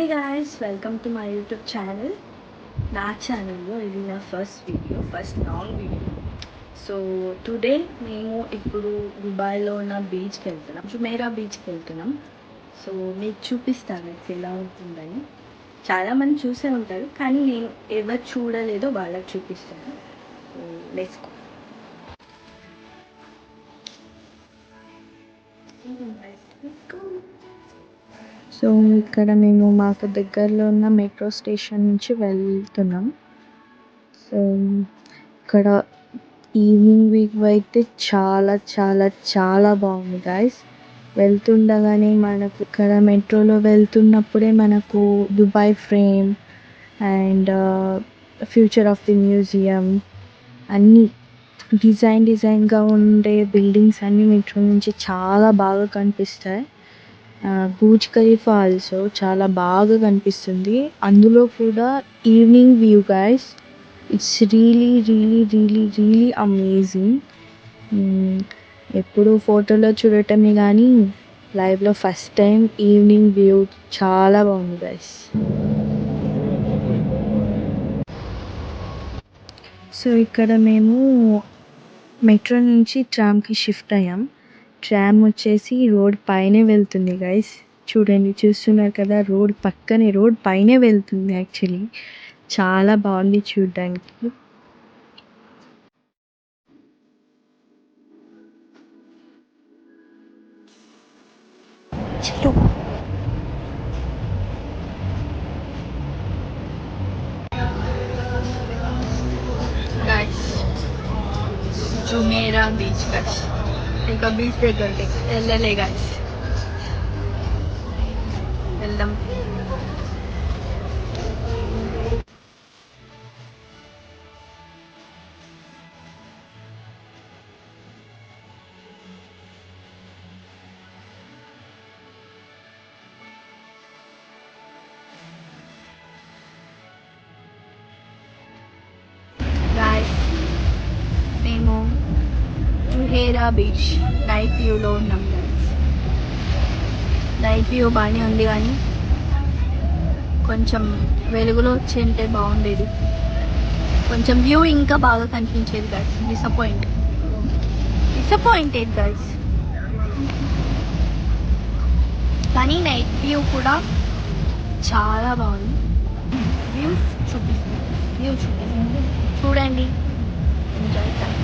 Hey guys, welcome to my YouTube channel. నా ఛానల్లో ఇది నా first long video. So today మేము ఇప్పుడు దుబాయ్లో ఉన్న బీచ్కి వెళ్తున్నాం, జుమేరా బీచ్కి వెళ్తున్నాం. సో మీకు చూపిస్తాను ఎలా ఉంటుందని. చాలామంది చూసే ఉంటారు, కానీ నేను ఎవరు చూడలేదో వాళ్ళకి చూపిస్తాను. So let's go. సో ఇక్కడ మేము మాకు దగ్గరలో ఉన్న మెట్రో స్టేషన్ నుంచి వెళ్తున్నాం. సో ఇక్కడ ఈవినింగ్ వ్యూ అయితే చాలా చాలా చాలా బాగుంది గైస్. వెళ్తుండగానే మనకు ఇక్కడ మెట్రోలో వెళ్తున్నప్పుడే మనకు Dubai frame and future of the museum అన్నీ డిజైన్గా ఉండే బిల్డింగ్స్ అన్నీ మెట్రో నుంచి చాలా బాగా కనిపిస్తాయి. బూర్జ్ ఖలీఫా ఆల్సో చాలా బాగా కనిపిస్తుంది. అందులో కూడా evening view guys, it's really amazing. ఎప్పుడు ఫోటోలో చూడటమే కానీ లైవ్లో ఫస్ట్ టైం ఈవినింగ్ వ్యూ చాలా బాగుంది గైస్. సో ఇక్కడ మేము మెట్రో నుంచి ట్రామ్కి షిఫ్ట్ అయ్యాం. ట్రామ్ వచ్చేసి రోడ్ పైనే వెళ్తుంది గైస్. చూస్తున్నారు కదా, రోడ్ పైనే వెళ్తుంది. యాక్చువల్లీ చాలా బాగుంది చూడడానికి. జుమేరా బీచ్ గైస్, ఇంకా బీచ్ దగ్గరికి వెళ్ళలే గైస్, వెళ్దాం. మేము జుమేరా బీచ్ నైట్ వ్యూలో ఉన్నాం గైస్. నైట్ వ్యూ బాగానే ఉంది, కానీ కొంచెం వెలుగులో వచ్చి బాగుండేది. కొంచెం వ్యూ ఇంకా బాగా కనిపించేది గైస్. Disappointed guys. కానీ నైట్ వ్యూ కూడా చాలా బాగుంది. వ్యూ చూపిస్తుంది, చూడండి, ఎంజాయ్ చేయండి.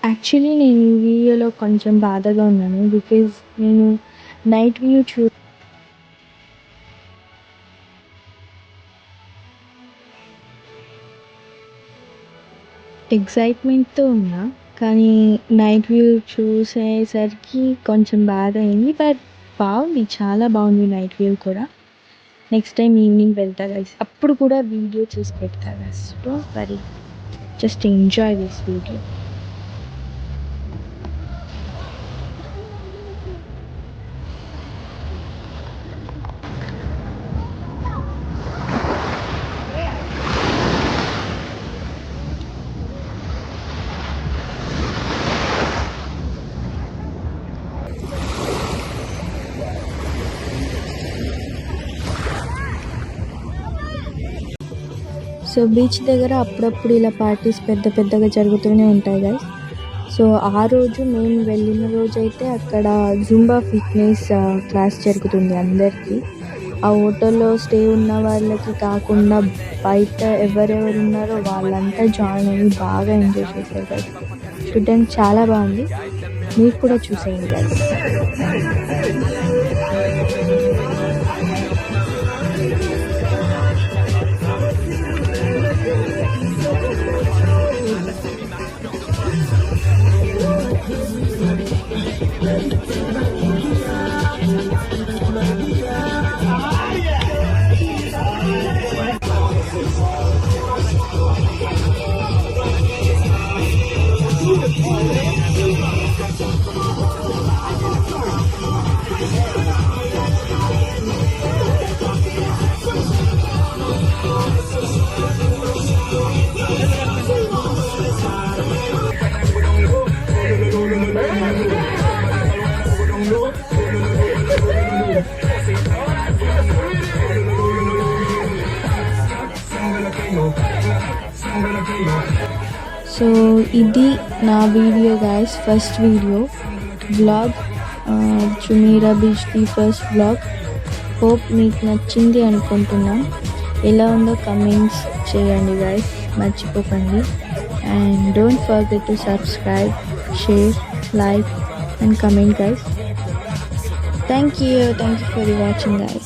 యాక్చువల్లీ నేను ఈ వీడియోలో కొంచెం బాధగా ఉన్నాను, బికాజ్ నేను నైట్ వ్యూ ఎక్సైట్మెంట్తో ఉన్నా, కానీ నైట్ వ్యూ చూసేసరికి కొంచెం బాధ అయింది. బట్ బాగుంది, చాలా బాగుంది నైట్ వ్యూ కూడా. నెక్స్ట్ టైం ఈవినింగ్ వెళ్తా గైస్, అప్పుడు కూడా వీడియో చూసి పెడతా guys. Don't worry, just enjoy this video. So beach దగ్గర అప్పుడప్పుడు ఇలా పార్టీస్ పెద్దగా జరుగుతూనే ఉంటాయి గైస్. సో ఆ రోజు మేము వెళ్ళిన రోజు అయితే అక్కడ జుంబా ఫిట్నెస్ క్లాస్ జరుగుతుంది అందరికీ. ఆ హోటల్లో స్టే ఉన్న వాళ్ళకి కాకుండా బయట ఎవరెవరు ఉన్నారో వాళ్ళంతా జాయిన్ అయ్యి బాగా ఎంజాయ్ చేశారు గైస్. చూడడానికి చాలా బాగుంది, మీరు కూడా చూసేయండి గైస్. సో ఇది నా video guys, first video vlog, Jumeirah బీచ్ది ఫస్ట్ వ్లాగ్. హోప్ మీకు నచ్చింది అనుకుంటున్నా. ఎలా ఉందో కమెంట్స్ చేయండి గైస్, మర్చిపోకండి. And don't forget to subscribe, share, like and comment guys. Thank you for watching guys.